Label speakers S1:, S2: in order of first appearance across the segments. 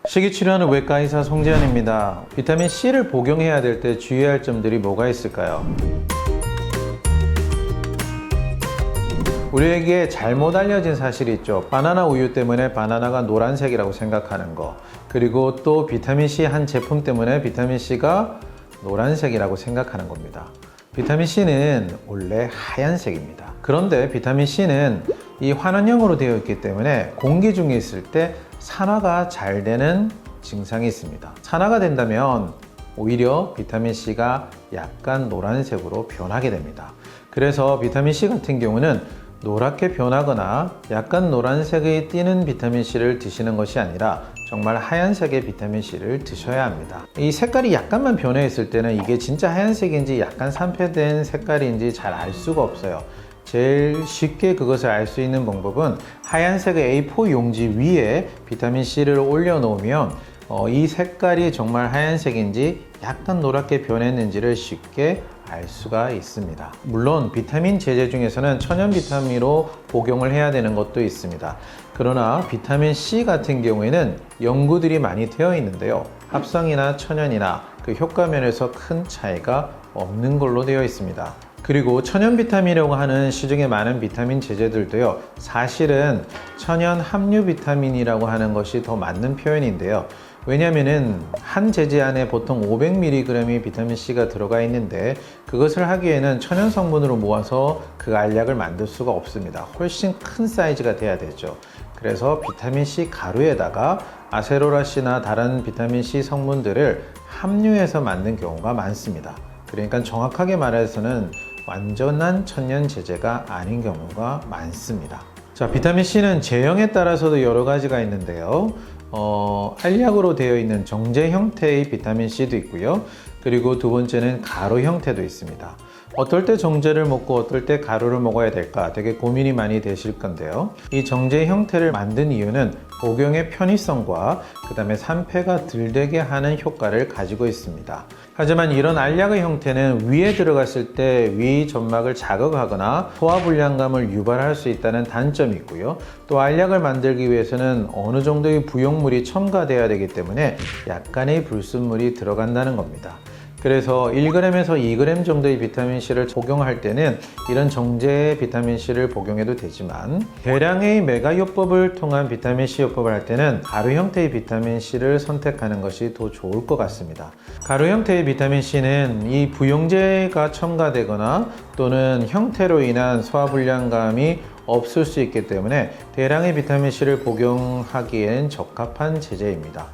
S1: 식이치료하는 외과의사 송재현입니다. 비타민C를 복용해야 될 때 주의할 점들이 뭐가 있을까요? 우리에게 잘못 알려진 사실이 있죠. 바나나 우유 때문에 바나나가 노란색이라고 생각하는 거, 그리고 또 비타민C 한 제품 때문에 비타민C가 노란색이라고 생각하는 겁니다. 비타민C는 원래 하얀색입니다. 그런데 비타민C는 이 환원형으로 되어 있기 때문에 공기 중에 있을 때 산화가 잘 되는 증상이 있습니다. 산화가 된다면 오히려 비타민C가 약간 노란색으로 변하게 됩니다. 그래서 비타민C 같은 경우는 노랗게 변하거나 약간 노란색이 띄는 비타민C를 드시는 것이 아니라 정말 하얀색의 비타민C를 드셔야 합니다. 이 색깔이 약간만 변해 있을 때는 이게 진짜 하얀색인지 약간 산패된 색깔인지 잘 알 수가 없어요. 제일 쉽게 그것을 알 수 있는 방법은 하얀색의 A4 용지 위에 비타민C를 올려 놓으면 이 색깔이 정말 하얀색인지 약간 노랗게 변했는지를 쉽게 알 수가 있습니다. 물론 비타민 제제 중에서는 천연 비타민으로 복용을 해야 되는 것도 있습니다. 그러나 비타민 C 같은 경우에는 연구들이 많이 되어 있는데요. 합성이나 천연이나 그 효과 면에서 큰 차이가 없는 걸로 되어 있습니다. 그리고 천연 비타민이라고 하는 시중에 많은 비타민 제제들도요, 사실은 천연 함유 비타민이라고 하는 것이 더 맞는 표현인데요. 왜냐면은 한 제제 안에 보통 500mg의 비타민C가 들어가 있는데 그것을 하기에는 천연 성분으로 모아서 그 알약을 만들 수가 없습니다. 훨씬 큰 사이즈가 돼야 되죠. 그래서 비타민C 가루에다가 아세로라씨나 다른 비타민C 성분들을 함유해서 만든 경우가 많습니다. 그러니까 정확하게 말해서는 완전한 천연 제제가 아닌 경우가 많습니다. 자, 비타민C는 제형에 따라서도 여러 가지가 있는데요. 알약으로 되어 있는 정제 형태의 비타민C도 있고요. 그리고 두 번째는 가루 형태도 있습니다. 어떨 때 정제를 먹고 어떨 때 가루를 먹어야 될까 되게 고민이 많이 되실 건데요. 이 정제 형태를 만든 이유는 복용의 편의성과 그 다음에 산패가 덜 되게 하는 효과를 가지고 있습니다. 하지만 이런 알약의 형태는 위에 들어갔을 때 위 점막을 자극하거나 소화불량감을 유발할 수 있다는 단점이 있고요. 또 알약을 만들기 위해서는 어느 정도의 부용물이 첨가돼야 되기 때문에 약간의 불순물이 들어간다는 겁니다. 그래서 1g에서 2g 정도의 비타민C를 복용할 때는 이런 정제 비타민C를 복용해도 되지만 대량의 메가요법을 통한 비타민C 요법을 할 때는 가루 형태의 비타민C를 선택하는 것이 더 좋을 것 같습니다. 가루 형태의 비타민C는 이 부용제가 첨가되거나 또는 형태로 인한 소화불량감이 없을 수 있기 때문에 대량의 비타민C를 복용하기엔 적합한 제제입니다.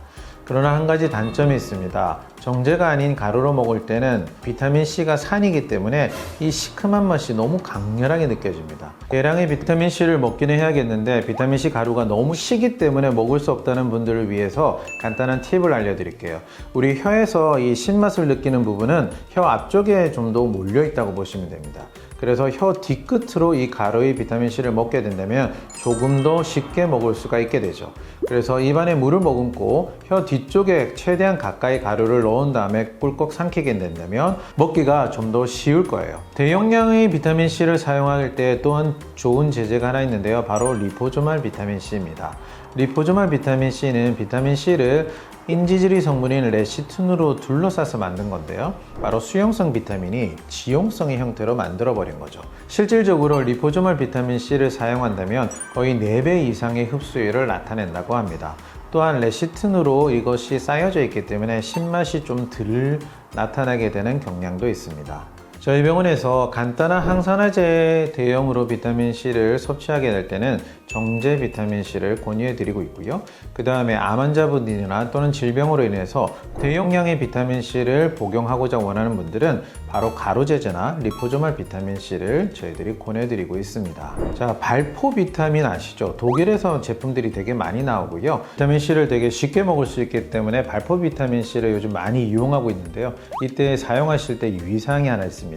S1: 그러나 한 가지 단점이 있습니다. 정제가 아닌 가루로 먹을 때는 비타민C가 산이기 때문에 이 시큼한 맛이 너무 강렬하게 느껴집니다. 대량의 비타민C를 먹기는 해야겠는데 비타민C 가루가 너무 시기 때문에 먹을 수 없다는 분들을 위해서 간단한 팁을 알려드릴게요. 우리 혀에서 이 신맛을 느끼는 부분은 혀 앞쪽에 좀 더 몰려 있다고 보시면 됩니다. 그래서 혀 뒤끝으로 이 가루의 비타민C를 먹게 된다면 조금 더 쉽게 먹을 수가 있게 되죠. 그래서 입안에 물을 머금고 혀 뒤쪽에 최대한 가까이 가루를 넣은 다음에 꿀꺽 삼키게 된다면 먹기가 좀 더 쉬울 거예요. 대용량의 비타민C를 사용할 때 또한 좋은 제제가 하나 있는데요. 바로 리포소말 비타민C입니다. 리포소말 비타민C는 비타민C를 인지질의 성분인 레시틴으로 둘러싸서 만든 건데요. 바로 수용성 비타민이 지용성의 형태로 만들어 버린 거죠. 실질적으로 리포소말 비타민C를 사용한다면 거의 4배 이상의 흡수율을 나타낸다고 합니다. 또한 레시틴으로 이것이 쌓여져 있기 때문에 신맛이 좀 덜 나타나게 되는 경향도 있습니다. 저희 병원에서 간단한 항산화제 대용으로 비타민C를 섭취하게 될 때는 정제 비타민C를 권유해 드리고 있고요. 그 다음에 암 환자분들이나 또는 질병으로 인해서 대용량의 비타민C를 복용하고자 원하는 분들은 바로 가루 제제나 리포소말 비타민C를 저희들이 권해드리고 있습니다. 자, 발포 비타민 아시죠? 독일에서 제품들이 되게 많이 나오고요. 비타민C를 되게 쉽게 먹을 수 있기 때문에 발포 비타민C를 요즘 많이 이용하고 있는데요. 이때 사용하실 때 유의사항이 하나 있습니다.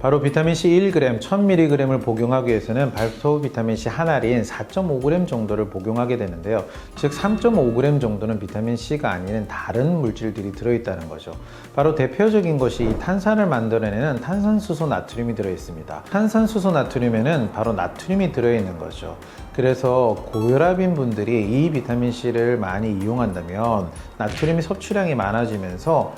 S1: 바로 비타민C 1g, 1000mg을 복용하기 위해서는 발포 비타민C 한 알인 4.5g 정도를 복용하게 되는데요. 즉 3.5g 정도는 비타민C가 아닌 다른 물질들이 들어있다는 거죠. 바로 대표적인 것이 이 탄산을 만들어내는 탄산수소 나트륨이 들어있습니다. 탄산수소 나트륨에는 바로 나트륨이 들어있는 거죠. 그래서 고혈압인 분들이 이 비타민C를 많이 이용한다면 나트륨의 섭취량이 많아지면서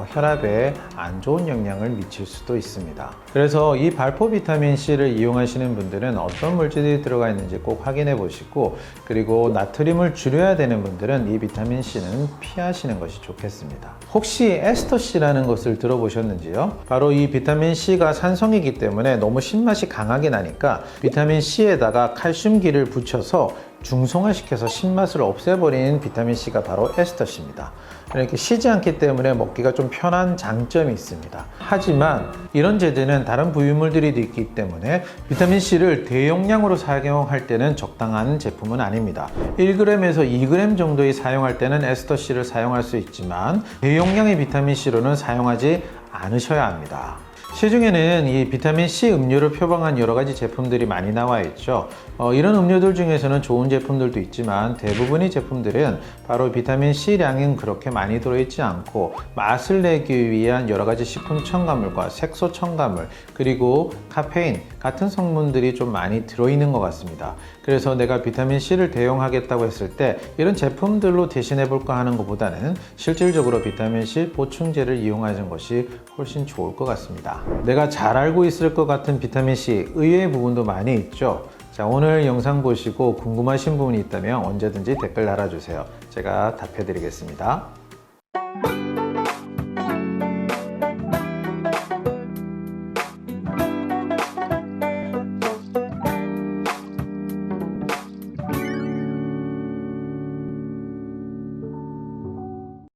S1: 혈압에 안 좋은 영향을 미칠 수도 있습니다. 그래서 이 발포 비타민C를 이용하시는 분들은 어떤 물질이 들어가 있는지 꼭 확인해 보시고, 그리고 나트륨을 줄여야 되는 분들은 이 비타민C는 피하시는 것이 좋겠습니다. 혹시 에스터C라는 것을 들어보셨는지요? 바로 이 비타민C가 산성이기 때문에 너무 신맛이 강하게 나니까 비타민C에다가 칼슘기를 붙여서 중성화시켜서 신맛을 없애버린 비타민C가 바로 에스터C입니다. 이렇게 시지 않기 때문에 먹기가 좀 편한 장점이 있습니다. 하지만 이런 제제는 다른 부유물들이 있기 때문에 비타민C를 대용량으로 사용할 때는 적당한 제품은 아닙니다. 1g에서 2g 정도의 사용할 때는 에스터C를 사용할 수 있지만 대용량의 비타민C로는 사용하지 않으셔야 합니다. 시중에는 이 비타민C 음료를 표방한 여러 가지 제품들이 많이 나와 있죠. 이런 음료들 중에서는 좋은 제품들도 있지만 대부분의 제품들은 바로 비타민C량은 그렇게 많이 들어있지 않고 맛을 내기 위한 여러 가지 식품 첨가물과 색소 첨가물, 그리고 카페인 같은 성분들이 좀 많이 들어있는 것 같습니다. 그래서 내가 비타민C를 대용하겠다고 했을 때 이런 제품들로 대신해 볼까 하는 것보다는 실질적으로 비타민C 보충제를 이용하는 것이 훨씬 좋을 것 같습니다. 내가 잘 알고 있을 것 같은 비타민C 의외의 부분도 많이 있죠. 자, 오늘 영상 보시고 궁금하신 부분이 있다면 언제든지 댓글 달아주세요. 제가 답해 드리겠습니다.